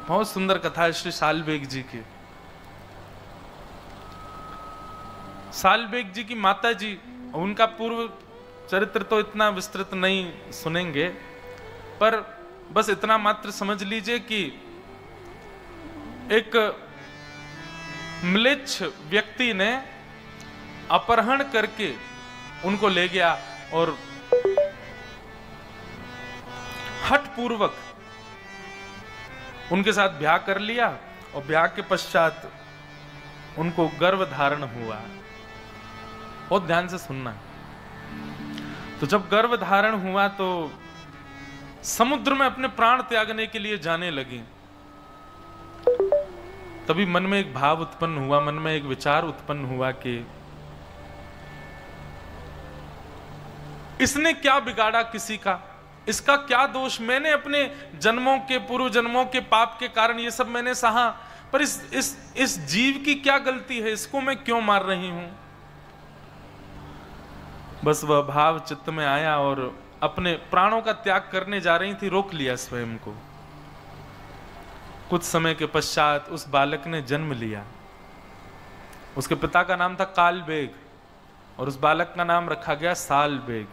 बहुत सुंदर कथा है श्री सालबेग जी की। सालबेग जी की माता जी, उनका पूर्व चरित्र तो इतना विस्तृत नहीं सुनेंगे, पर बस इतना मात्र समझ लीजिए कि एक म्लेच्छ व्यक्ति ने अपहरण करके उनको ले गया और हठपूर्वक उनके साथ ब्याह कर लिया, और ब्याह के पश्चात उनको गर्भ धारण हुआ। बहुत ध्यान से सुनना। तो जब गर्भ धारण हुआ तो समुद्र में अपने प्राण त्यागने के लिए जाने लगी। तभी मन में एक भाव उत्पन्न हुआ, मन में एक विचार उत्पन्न हुआ कि इसने क्या बिगाड़ा किसी का, इसका क्या दोष, मैंने अपने जन्मों के, पूर्व जन्मों के पाप के कारण ये सब मैंने सहा, पर इस जीव की क्या गलती है, इसको मैं क्यों मार रही हूं। बस वह भाव चित्त में आया और अपने प्राणों का त्याग करने जा रही थी, रोक लिया स्वयं को। कुछ समय के पश्चात उस बालक ने जन्म लिया। उसके पिता का नाम था कालबेग और उस बालक का नाम रखा गया सालबेग।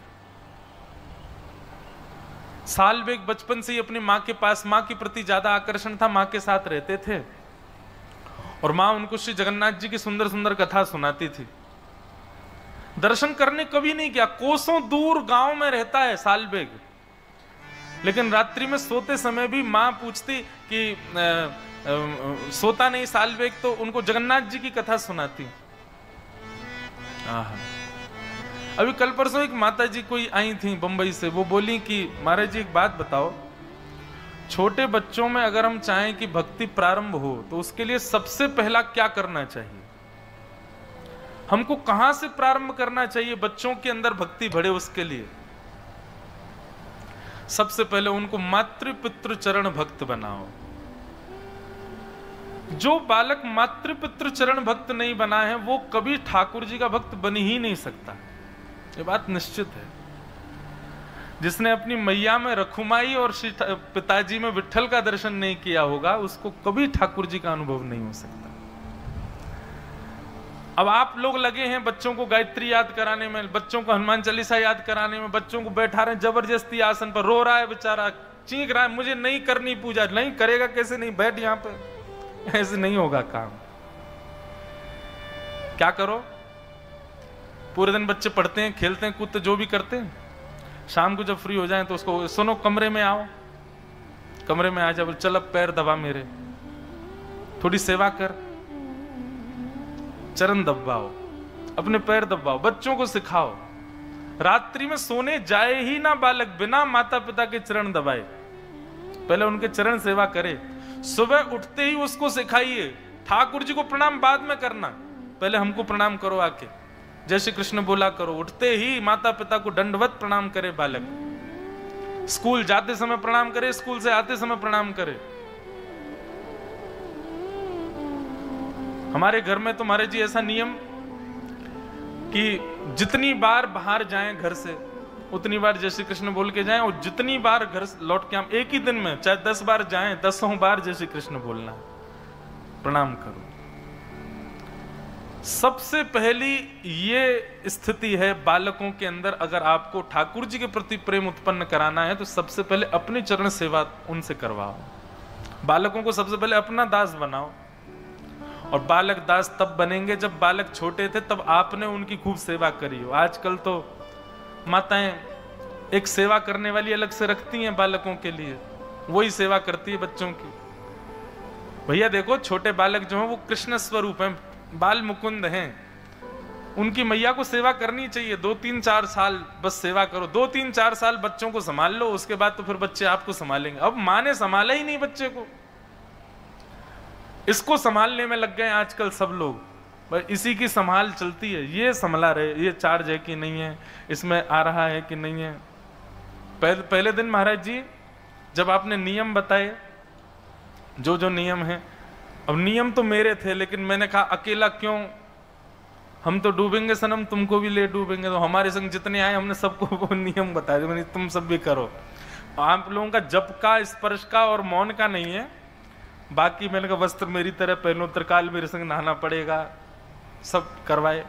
सालबेग बचपन से ही अपनी मां के पास, मां के प्रति ज्यादा आकर्षण था, मां के साथ रहते थे और मां उनको श्री जगन्नाथ जी की सुंदर सुंदर कथा सुनाती थी। दर्शन करने कभी नहीं गया, कोसों दूर गांव में रहता है सालबेग, लेकिन रात्रि में सोते समय भी मां पूछती कि सोता नहीं सालबेग, तो उनको जगन्नाथ जी की कथा सुनाती। अभी कल परसों एक माता जी कोई आई थी बंबई से, वो बोली कि महाराज जी एक बात बताओ, छोटे बच्चों में अगर हम चाहें कि भक्ति प्रारंभ हो तो उसके लिए सबसे पहला क्या करना चाहिए, हमको कहां से प्रारंभ करना चाहिए बच्चों के अंदर भक्ति बढ़े उसके लिए। सबसे पहले उनको मातृ पितृ चरण भक्त बनाओ। जो बालक मातृ पितृ चरण भक्त नहीं बना है वो कभी ठाकुर जी का भक्त बन ही नहीं सकता, ये बात निश्चित है। जिसने अपनी मैया में रखुमाई और श्री पिताजी में विट्ठल का दर्शन नहीं किया होगा उसको कभी ठाकुर जी का अनुभव नहीं हो सकता। अब आप लोग लगे हैं बच्चों को गायत्री याद कराने में, बच्चों को हनुमान चालीसा याद कराने में, बच्चों को बैठा रहे हैं जबरदस्ती आसन पर, रो रहा है बेचारा, चीख रहा है मुझे नहीं करनी पूजा, नहीं करेगा कैसे नहीं, बैठ यहां पे, ऐसे नहीं होगा काम। क्या करो, पूरे दिन बच्चे पढ़ते हैं, खेलते हैं, कूदते, जो भी करते हैं, शाम को जब फ्री हो जाए तो उसको सुनो कमरे में आओ, कमरे में आ जा, चल अब पैर दबा मेरे, थोड़ी सेवा कर, चरण दबाओ, अपने पैर दबाओ, बच्चों को सिखाओ। रात्रि में सोने जाए ही ना बालक बिना माता पिता के चरण दबाए, पहले उनके चरण सेवा करे। सुबह उठते ही उसको सिखाइए, ठाकुर जी को प्रणाम बाद में करना, पहले हमको प्रणाम करो आके, जय श्री कृष्ण बोला करो। उठते ही माता पिता को दंडवत प्रणाम करे बालक, स्कूल जाते समय प्रणाम करे, स्कूल से आते समय प्रणाम करे। हमारे घर में तो महाराज जी ऐसा नियम कि जितनी बार बाहर जाएं घर से उतनी बार जय श्री कृष्ण बोल के जाएं, और जितनी बार घर लौट के हम एक ही दिन में चाहे 10 बार जाएं, 10 बार जय श्री कृष्ण बोलना, प्रणाम करो। सबसे पहली ये स्थिति है बालकों के अंदर, अगर आपको ठाकुर जी के प्रति प्रेम उत्पन्न कराना है तो सबसे पहले अपनी चरण सेवा उनसे करवाओ। बालकों को सबसे पहले अपना दास बनाओ, और बालक दास तब बनेंगे जब बालक छोटे थे तब आपने उनकी खूब सेवा करी हो। आजकल तो माताएं एक सेवा करने वाली अलग से रखती हैं बालकों के लिए, वही सेवा करती है बच्चों की। भैया देखो छोटे बालक जो हैं वो कृष्ण स्वरूप हैं, बाल मुकुंद हैं, उनकी मैया को सेवा करनी चाहिए। 2-3-4 साल बस सेवा करो, 2-3-4 साल बच्चों को संभाल लो, उसके बाद तो फिर बच्चे आपको संभालेंगे। अब माँ ने संभाला ही नहीं बच्चे को, इसको संभालने में लग गए आजकल सब लोग, बस इसी की संभाल चलती है, ये संभला रहे, ये चार्ज है कि नहीं है, इसमें आ रहा है कि नहीं है। पहले दिन महाराज जी जब आपने नियम बताए, जो जो नियम है, अब नियम तो मेरे थे लेकिन मैंने कहा अकेला क्यों, हम तो डूबेंगे सनम, तुमको भी ले डूबेंगे, तो हमारे संग जितने आए हमने सबको वो नियम बताया, मैंने तुम सब भी करो। आप लोगों का जप का, स्पर्श का और मौन का नहीं है, बाकी मैंने कहा वस्त्र मेरी तरह पहनो, त्रिकाल मेरे संग नहाना पड़ेगा, सब करवाए।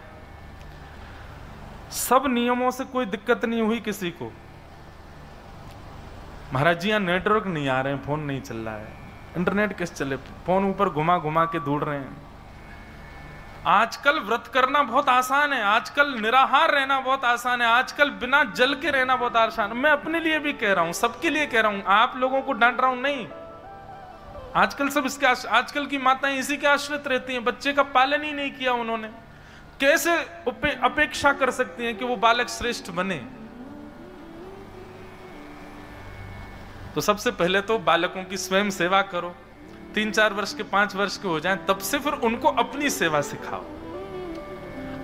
सब नियमों से कोई दिक्कत नहीं हुई किसी को। महाराज जी यहाँ नेटवर्क नहीं आ रहे हैं, फोन नहीं चल रहा है, इंटरनेट कैसे चले, फोन ऊपर घुमा घुमा के ढूंढ रहे हैं। आजकल व्रत करना बहुत आसान है, आजकल निराहार रहना बहुत आसान है, आजकल बिना जल के रहना बहुत आसान है। मैं अपने लिए भी कह रहा हूं, सबके लिए कह रहा हूं, आप लोगों को डांट रहा हूं नहीं। आजकल सब इसके आजकल की माताएं इसी के आश्रित रहती हैं, बच्चे का पालन ही नहीं किया उन्होंने, कैसे अपेक्षा कर सकती हैं कि वो बालक श्रेष्ठ बने। तो सबसे पहले तो बालकों की स्वयं सेवा करो, 3-4 वर्ष के 5 वर्ष के हो जाएं, तब से फिर उनको अपनी सेवा सिखाओ।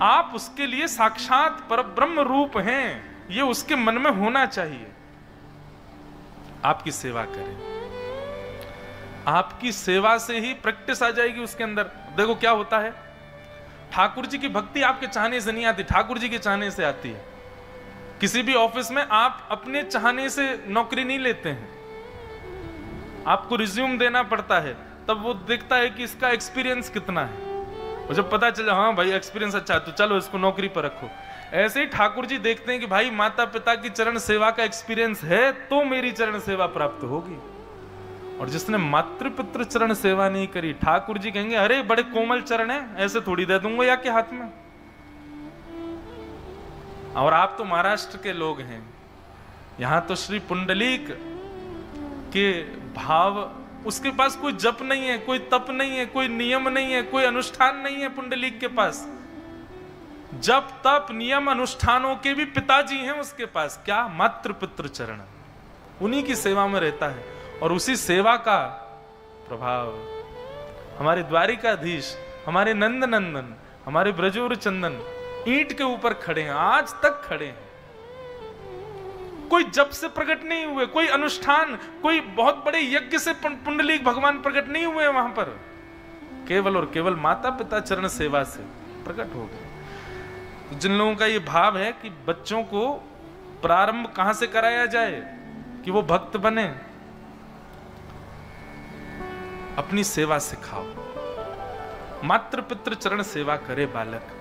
आप उसके लिए साक्षात परब्रह्म रूप हैं, ये उसके मन में होना चाहिए। आपकी सेवा करें, आपकी सेवा से ही प्रैक्टिस आ जाएगी उसके अंदर। देखो क्या होता है, ठाकुर जी की भक्ति आपके चाहने से नहीं आती, ठाकुर जी के चाहने से आती है। किसी भी ऑफिस में आप अपने चाहने से नौकरी नहीं लेते हैं, आपको रिज्यूम देना पड़ता है, तब वो देखता है कि इसका एक्सपीरियंस कितना है, और जब पता चले हाँ भाई एक्सपीरियंस अच्छा है तो चलो इसको नौकरी पर रखो। ऐसे ही ठाकुर जी देखते हैं कि भाई माता पिता की चरण सेवा का एक्सपीरियंस है तो मेरी चरण सेवा प्राप्त होगी। और जिसने मातृपितृ चरण सेवा नहीं करी, ठाकुर जी कहेंगे अरे बड़े कोमल चरण है, ऐसे थोड़ी दे दूंगा या के हाथ में। और आप तो महाराष्ट्र के लोग हैं, यहां तो श्री पुंडलीक के भाव, उसके पास कोई जप नहीं है, कोई तप नहीं है, कोई नियम नहीं है, कोई अनुष्ठान नहीं है। पुंडलीक के पास जप तप नियम अनुष्ठानों के भी पिताजी हैं उसके पास, क्या मातृपितृ चरण, उन्हीं की सेवा में रहता है। और उसी सेवा का प्रभाव हमारे द्वारिकाधीश, हमारे नंद नंदन, हमारे ब्रजोर चंदन ईंट के ऊपर खड़े हैं, आज तक खड़े हैं। कोई जप से प्रकट नहीं हुए, कोई अनुष्ठान, कोई बहुत बड़े यज्ञ से पुंडलीक भगवान प्रकट नहीं हुए वहां पर, केवल और केवल माता पिता चरण सेवा से प्रकट हो गए। तो जिन लोगों का ये भाव है कि बच्चों को प्रारंभ कहां से कराया जाए कि वो भक्त बने, अपनी सेवा सिखाओ, मातृ पितृ चरण सेवा करे बालक।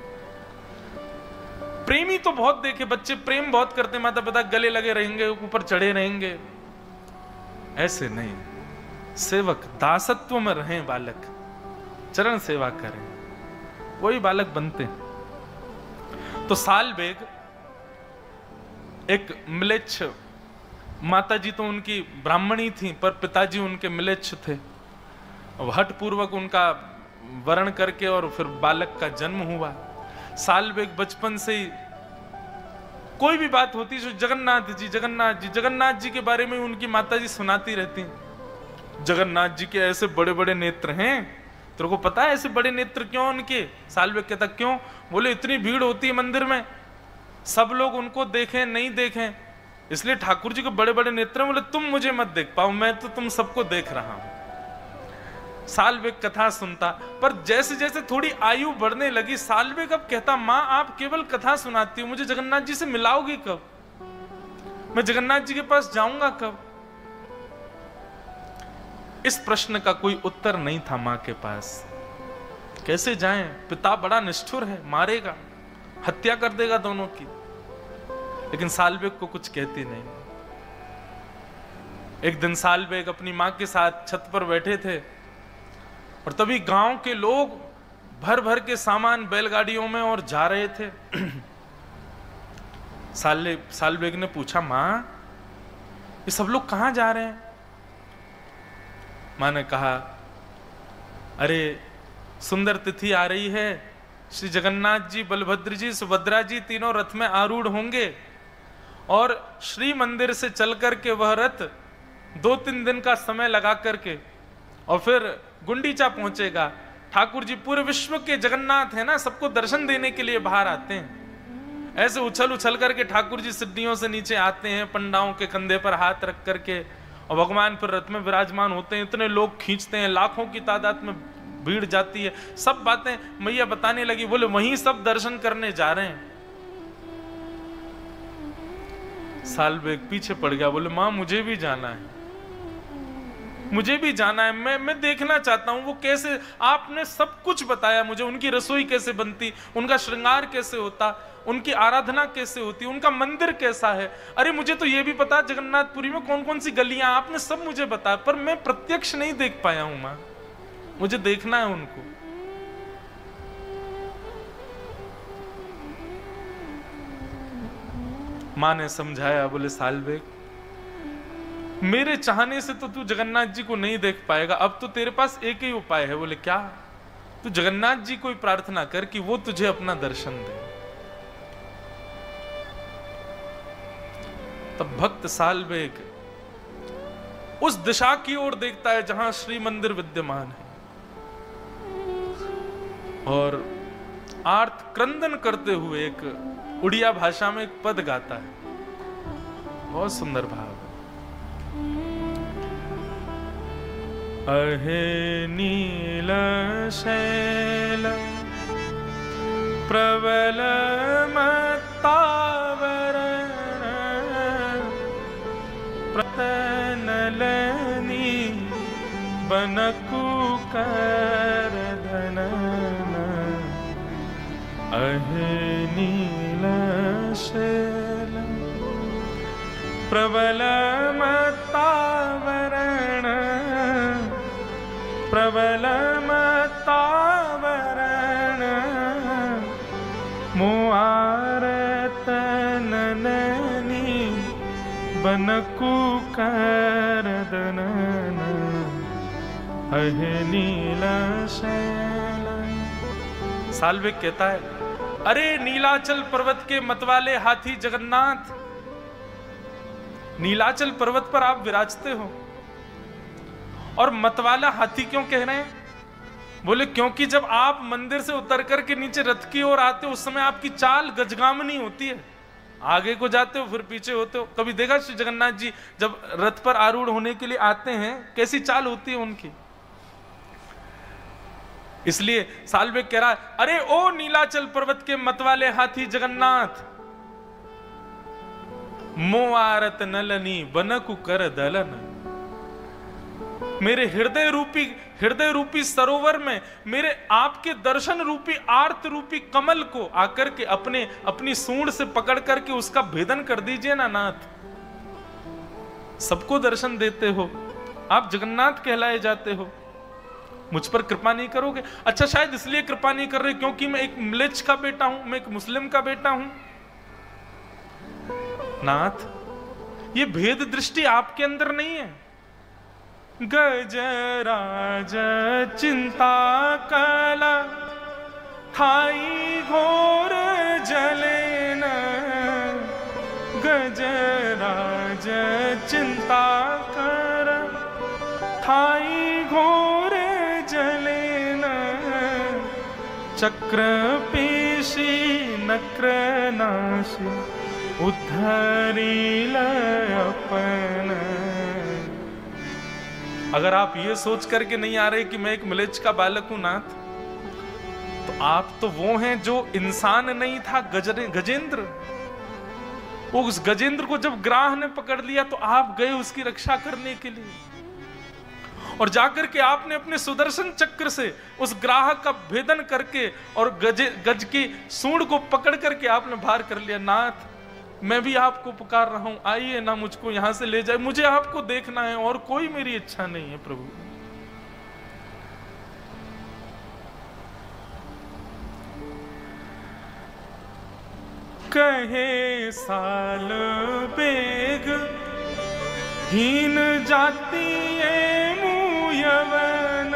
प्रेमी तो बहुत देखे बच्चे, प्रेम बहुत करते, माता पिता गले लगे रहेंगे, ऊपर चढ़े रहेंगे, ऐसे नहीं। सेवक दासत्व में रहें बालक, चरण सेवा करें, वही बालक बनते हैं। तो साल बेग एक मिलेच्छ, माता जी तो उनकी ब्राह्मणी थी पर पिताजी उनके मिलेच्छ थे। हठ पूर्वक उनका वर्ण करके और फिर बालक का जन्म हुआ। साल बेग बचपन से ही कोई भी बात होती जो जगन्नाथ जी जगन्नाथ जी जगन्नाथ जी के बारे में उनकी माता जी सुनाती रहती, जगन्नाथ जी के ऐसे बड़े बड़े नेत्र हैं, तेरे को पता है ऐसे बड़े नेत्र क्यों उनके? साल बेग कहता क्यों? बोले इतनी भीड़ होती है मंदिर में, सब लोग उनको देखें नहीं देखें, इसलिए ठाकुर जी के बड़े बड़े नेत्र हैं। बोले तुम मुझे मत देख पाओ, मैं तो तुम सबको देख रहा हूं। साल बेग कथा सुनता, पर जैसे जैसे थोड़ी आयु बढ़ने लगी, साल बेग अब कहता माँ आप केवल कथा सुनाती हो, मुझे जगन्नाथ जी से मिलाओगी कब? मैं जगन्नाथ जी के पास जाऊंगा कब? इस प्रश्न का कोई उत्तर नहीं था मां के पास। कैसे जाएं? पिता बड़ा निष्ठुर है, मारेगा, हत्या कर देगा दोनों की। लेकिन साल बेग को कुछ कहती नहीं। एक दिन साल बेग अपनी मां के साथ छत पर बैठे थे और तभी गांव के लोग भर भर के सामान बैलगाड़ियों में और जा रहे थे। साल बेग ने पूछा मां ये सब लोग कहां जा रहे हैं? मां ने कहा अरे सुंदर तिथि आ रही है, श्री जगन्नाथ जी बलभद्र जी सुभद्रा जी तीनों रथ में आरूढ़ होंगे और श्री मंदिर से चल करके वह रथ 2-3 दिन का समय लगा करके और फिर गुंडीचा पहुंचेगा। ठाकुर जी पूरे विश्व के जगन्नाथ है ना, सबको दर्शन देने के लिए बाहर आते हैं। ऐसे उछल उछल करके ठाकुर जी सीढ़ियों से नीचे आते हैं, पंडाओं के कंधे पर हाथ रख करके, और भगवान फिर रथ में विराजमान होते हैं। इतने लोग खींचते हैं, लाखों की तादाद में भीड़ जाती है। सब बातें मैया बताने लगी, बोले वहीं सब दर्शन करने जा रहे हैं। साल बेग पीछे पड़ गया, बोले मां मुझे भी जाना है। मुझे भी जाना है, मैं देखना चाहता हूं वो कैसे, आपने सब कुछ बताया मुझे, उनकी रसोई कैसे बनती, उनका श्रृंगार कैसे होता, उनकी आराधना कैसे होती, उनका मंदिर कैसा है। अरे मुझे तो ये भी पता जगन्नाथपुरी में कौन कौन सी गलियां, आपने सब मुझे बताया, पर मैं प्रत्यक्ष नहीं देख पाया हूं मां, मुझे देखना है उनको। मां ने समझाया, बोले सालबेग मेरे चाहने से तो तू जगन्नाथ जी को नहीं देख पाएगा, अब तो तेरे पास एक ही उपाय है। बोले क्या? तू जगन्नाथ जी को प्रार्थना कर कि वो तुझे अपना दर्शन दे। तब भक्त सालबेग उस दिशा की ओर देखता है जहां श्री मंदिर विद्यमान है और आर्त क्रंदन करते हुए एक उड़िया भाषा में एक पद गाता है, बहुत सुंदर भाव। अहे नील शैल प्रबल मत्तावरण प्रतनलनी बनकुकर धनन। अहे नील शैल प्रबल मत्तावरण प्रबल मत्तावरण मुआरत नननी बनकुकर दनन। अहे नील शैल। सालबेग कहता है, अरे नीलाचल पर्वत के मतवाले हाथी जगन्नाथ, नीलाचल पर्वत पर आप विराजते हो और मतवाला हाथी क्यों कह रहे हैं? बोले क्योंकि जब आप मंदिर से उतर करके नीचे रथ की ओर आते हो उस समय आपकी चाल गजगामनी होती है, आगे को जाते हो फिर पीछे होते हो। कभी देखा श्री जगन्नाथ जी जब रथ पर आरूढ़ होने के लिए आते हैं कैसी चाल होती है उनकी? इसलिए सालबेग कह रहा है, अरे ओ नीलाचल पर्वत के मतवाले हाथी जगन्नाथ, मोआरत नलनी बनकु कर दलन। मेरे हृदय रूपी सरोवर में मेरे आपके दर्शन रूपी आर्त रूपी कमल को आकर के अपनी सूंड से पकड़ करके उसका भेदन कर दीजिए ना नाथ। सबको दर्शन देते हो, आप जगन्नाथ कहलाए जाते हो, मुझ पर कृपा नहीं करोगे? अच्छा शायद इसलिए कृपा नहीं कर रहे क्योंकि मैं एक म्लेच्छ का बेटा हूं, मैं एक मुस्लिम का बेटा हूं। नाथ ये भेद दृष्टि आपके अंदर नहीं है। गजराज चिंता कला खाई घोर जलेन। गजराज चिंता कर खाई घोर जलेन। चक्र पेशी नक्र नाशी उद्धरी अपन। अगर आप ये सोच करके नहीं आ रहे कि मैं एक म्लेच्छ का बालक हूं नाथ, तो आप तो वो हैं जो इंसान नहीं था, गजेंद्र। वो उस गजेंद्र को जब ग्राह ने पकड़ लिया तो आप गए उसकी रक्षा करने के लिए, और जाकर के आपने अपने सुदर्शन चक्र से उस ग्राह का भेदन करके और गज की सूंड को पकड़ करके आपने बाहर कर लिया। नाथ मैं भी आपको पुकार रहा हूं, आइए ना मुझको यहां से ले जाए, मुझे आपको देखना है और कोई मेरी इच्छा नहीं है प्रभु। कहे सालबेग हीन जाति मुयवन।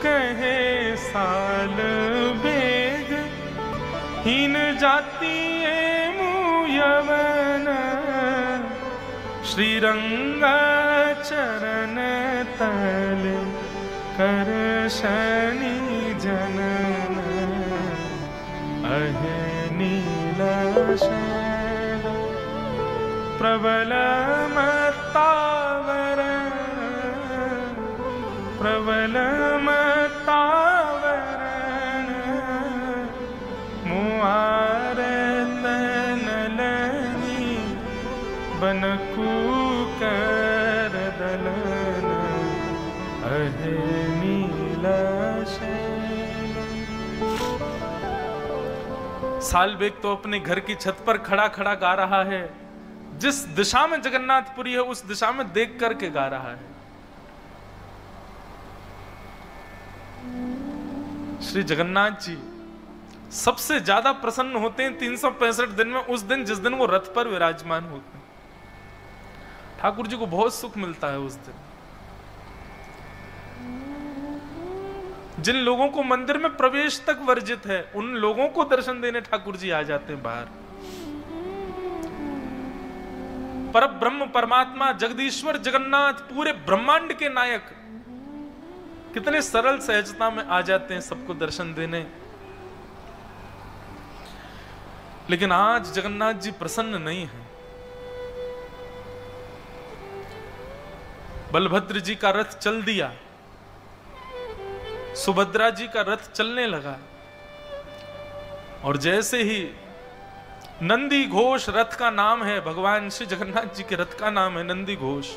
कहे सालबेग हीन जाति मुयवन। श्रीरंग चरण तल कर शनि जनन। अहे नील शैल प्रबल मत्तावरण। प्रबल मत्तावरण मुआरत नलनी बनकु कर ललन अहे नीला शैल। सालबेग तो अपने घर की छत पर खड़ा खड़ा गा रहा है, जिस दिशा में जगन्नाथपुरी है उस दिशा में देख करके गा रहा है। श्री जगन्नाथ जी सबसे ज्यादा प्रसन्न होते हैं 365 दिन में, उस दिन जिस दिन वो रथ पर विराजमान होते हैं। ठाकुर जी को बहुत सुख मिलता है उस दिन। जिन लोगों को मंदिर में प्रवेश तक वर्जित है, उन लोगों को दर्शन देने ठाकुर जी आ जाते हैं बाहर। पर ब्रह्म परमात्मा जगदीश्वर जगन्नाथ पूरे ब्रह्मांड के नायक कितने सरल सहजता में आ जाते हैं सबको दर्शन देने। लेकिन आज जगन्नाथ जी प्रसन्न नहीं है। बलभद्र जी का रथ चल दिया, सुभद्रा जी का रथ चलने लगा, और जैसे ही नंदी घोष रथ का नाम है, भगवान श्री जगन्नाथ जी के रथ का नाम है नंदी घोष,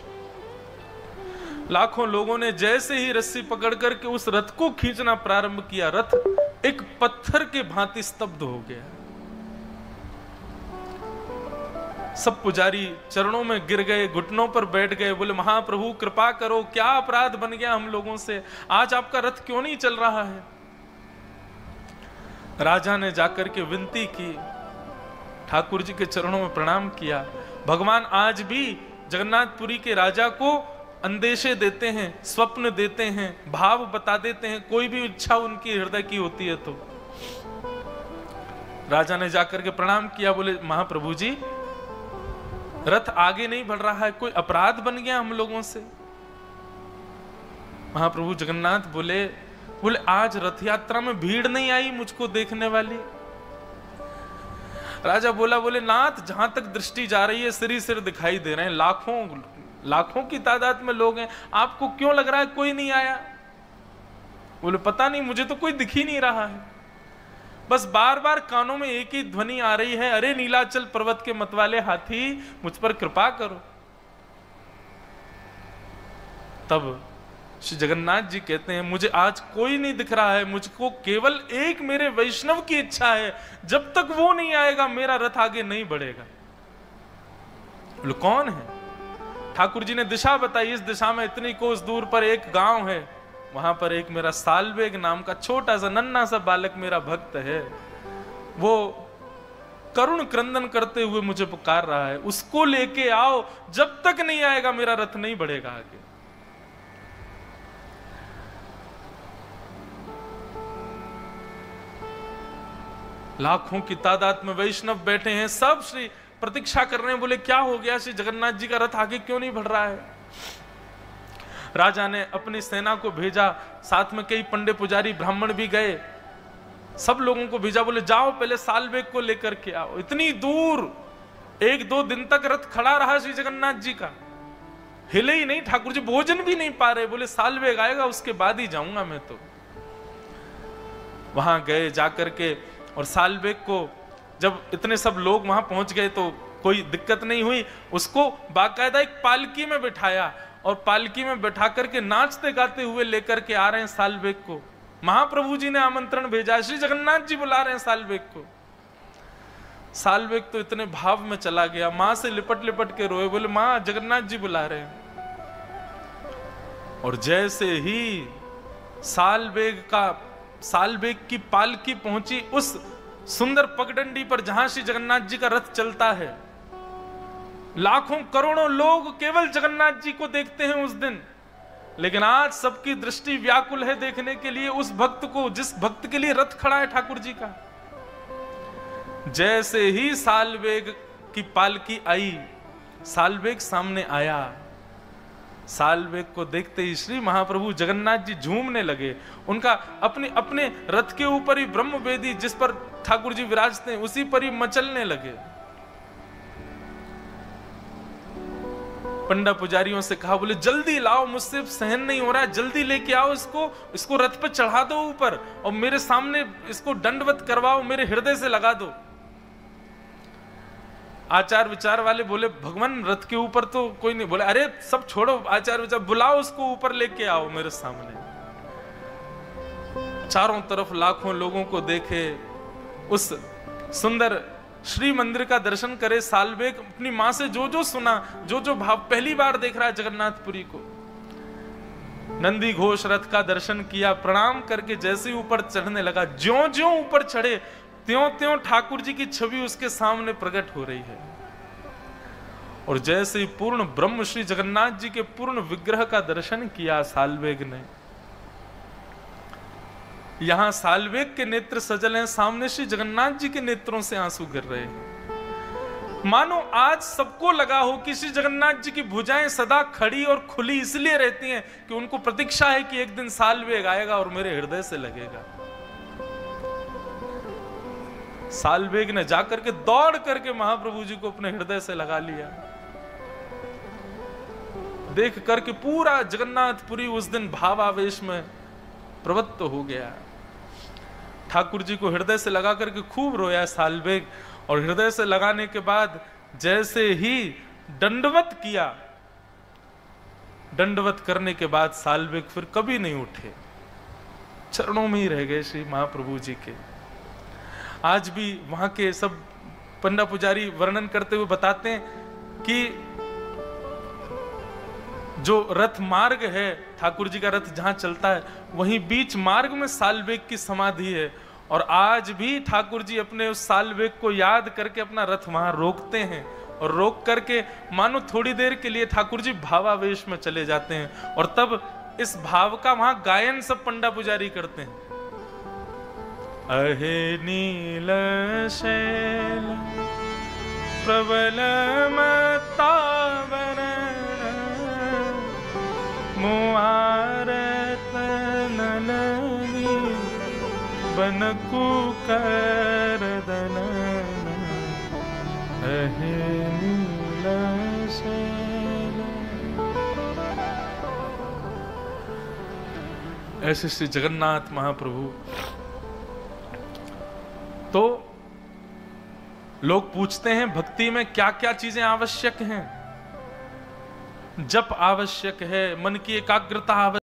लाखों लोगों ने जैसे ही रस्सी पकड़ करके उस रथ को खींचना प्रारंभ किया, रथ एक पत्थर के भांति स्तब्ध हो गया। सब पुजारी चरणों में गिर गए, घुटनों पर बैठ गए, बोले महाप्रभु कृपा करो, क्या अपराध बन गया हम लोगों से, आज आपका रथ क्यों नहीं चल रहा है। राजा ने जाकर के विनती की, ठाकुर जी के चरणों में प्रणाम किया। भगवान आज भी जगन्नाथपुरी के राजा को अंदेशे देते हैं, स्वप्न देते हैं, भाव बता देते हैं, कोई भी इच्छा उनकी हृदय की होती है तो। राजा ने जाकर के प्रणाम किया, बोले महाप्रभु जी रथ आगे नहीं बढ़ रहा है, कोई अपराध बन गया हम लोगों से। महाप्रभु जगन्नाथ बोले आज रथ यात्रा में भीड़ नहीं आई मुझको देखने वाली। राजा बोले नाथ जहां तक दृष्टि जा रही है सिर ही सिर दिखाई दे रहे हैं, लाखों की तादाद में लोग हैं, आपको क्यों लग रहा है कोई नहीं आया। बोले पता नहीं, मुझे तो कोई दिख ही नहीं रहा है, बस बार बार कानों में एक ही ध्वनि आ रही है, अरे नीलाचल पर्वत के मतवाले हाथी मुझ पर कृपा करो। तब श्री जगन्नाथ जी कहते हैं मुझे आज कोई नहीं दिख रहा है, मुझको केवल एक मेरे वैष्णव की इच्छा है, जब तक वो नहीं आएगा मेरा रथ आगे नहीं बढ़ेगा। बोले कौन है। ठाकुर जी ने दिशा बताई, इस दिशा में इतनी कोस दूर पर एक गांव है, वहां पर एक मेरा सालबेग नाम का छोटा सा नन्हा सा बालक मेरा भक्त है, वो करुण क्रंदन करते हुए मुझे पुकार रहा है, उसको लेके आओ, जब तक नहीं आएगा मेरा रथ नहीं बढ़ेगा आगे। लाखों की तादाद में वैष्णव बैठे हैं, सब श्री प्रतीक्षा कर रहे हैं, बोले क्या हो गया, श्री जगन्नाथ जी का रथ आगे क्यों नहीं बढ़ रहा है। राजा ने अपनी सेना को भेजा, साथ में कई पंडे पुजारी ब्राह्मण भी गए, सब लोगों को भेजा, बोले जाओ पहले सालबेग को लेकर के आओ। इतनी दूर 1-2 दिन तक रथ खड़ा रहा श्री जगन्नाथ जी का, हिले ही नहीं, ठाकुर जी भोजन भी नहीं पा रहे, बोले सालबेग आएगा उसके बाद ही जाऊंगा मैं तो। वहां गए जाकर के, और सालबेग को जब इतने सब लोग वहां पहुंच गए तो कोई दिक्कत नहीं हुई, उसको बाकायदा एक पालकी में बिठाया, और पालकी में बैठा करके नाचते गाते हुए लेकर के आ रहे हैं सालबेग को। महाप्रभु जी ने आमंत्रण भेजा, श्री जगन्नाथ जी बुला रहे हैं सालबेग को। सालबेग तो इतने भाव में चला गया, मां से लिपट लिपट के रोए, बोले मां जगन्नाथ जी बुला रहे हैं। और जैसे ही सालबेग की पालकी पहुंची उस सुंदर पगडंडी पर जहां श्री जगन्नाथ जी का रथ चलता है, लाखों करोड़ों लोग केवल जगन्नाथ जी को देखते हैं उस दिन, लेकिन आज सबकी दृष्टि व्याकुल है देखने के लिए उस भक्त को, जिस भक्त के लिए रथ खड़ा है ठाकुर जी का। जैसे ही सालबेग की पालकी आई, सालबेग सामने आया, सालबेग को देखते ही श्री महाप्रभु जगन्नाथ जी झूमने लगे। उनका अपने रथ के ऊपर ही ब्रह्म वेदी जिस पर ठाकुर जी विराजते हैं उसी पर ही मचलने लगे। पंडा पुजारियों से कहा, बोले जल्दी लाओ, मुझसे सहन नहीं हो रहा है, जल्दी लेके आओ इसको रथ पे चढ़ा दो ऊपर, और मेरे सामने इसको दंडवत करवाओ, मेरे हृदय से लगा दो। आचार विचार वाले बोले भगवान रथ के ऊपर तो कोई नहीं। बोले अरे सब छोड़ो आचार विचार, बुलाओ उसको ऊपर लेके आओ मेरे सामने। चारों तरफ लाखों लोगों को देखे, उस सुंदर श्री मंदिर का दर्शन करे। साल्वेग अपनी मां से जो जो सुना, जो जो भाव, पहली बार देख रहा है जगन्नाथपुरी को। नंदी घोष रथ का दर्शन किया, प्रणाम करके जैसे ही ऊपर चढ़ने लगा, ज्यों ज्यों ऊपर चढ़े त्यों त्यों ठाकुर जी की छवि उसके सामने प्रकट हो रही है। और जैसे ही पूर्ण ब्रह्म श्री जगन्नाथ जी के पूर्ण विग्रह का दर्शन किया साल्वेग ने, यहां साल्वेग के नेत्र सजल हैं, सामने श्री जगन्नाथ जी के नेत्रों से आंसू गिर रहे हैं। मानो आज सबको लगा हो कि श्री जगन्नाथ जी की भुजाएं सदा खड़ी और खुली इसलिए रहती हैं कि उनको प्रतीक्षा है कि एक दिन साल्वेग आएगा और मेरे हृदय से लगेगा। साल्वेग ने जाकर के दौड़ करके महाप्रभु जी को अपने हृदय से लगा लिया। देख करके पूरा जगन्नाथपुरी उस दिन भावावेश में प्रवृत्त हो गया। ठाकुर जी को हृदय से लगा करके खूब रोया साल्वेग, और हृदय से लगाने के बाद जैसे ही दंडवत किया, दंडवत करने के बाद साल्वेग फिर कभी नहीं उठे, चरणों में ही रह गए श्री महाप्रभु जी के। आज भी वहां के सब पंडा पुजारी वर्णन करते हुए बताते हैं कि जो रथ मार्ग है, ठाकुर जी का रथ जहां चलता है, वहीं बीच मार्ग में साल्वेग की समाधि है। और आज भी ठाकुर जी अपने उस साल्वेग को याद करके अपना रथ वहां रोकते हैं, और रोक करके मानो थोड़ी देर के लिए ठाकुर जी भावावेश में चले जाते हैं, और तब इस भाव का वहां गायन सब पंडा पुजारी करते हैं। अहे नील शैल प्रबल मतावरण मुआरत नलनी बनकु करदन अहे नील शैल। ऐसे श्री जगन्नाथ महाप्रभु। तो लोग पूछते हैं भक्ति में क्या क्या चीजें आवश्यक हैं। जप आवश्यक है, मन की एकाग्रता आवश्यक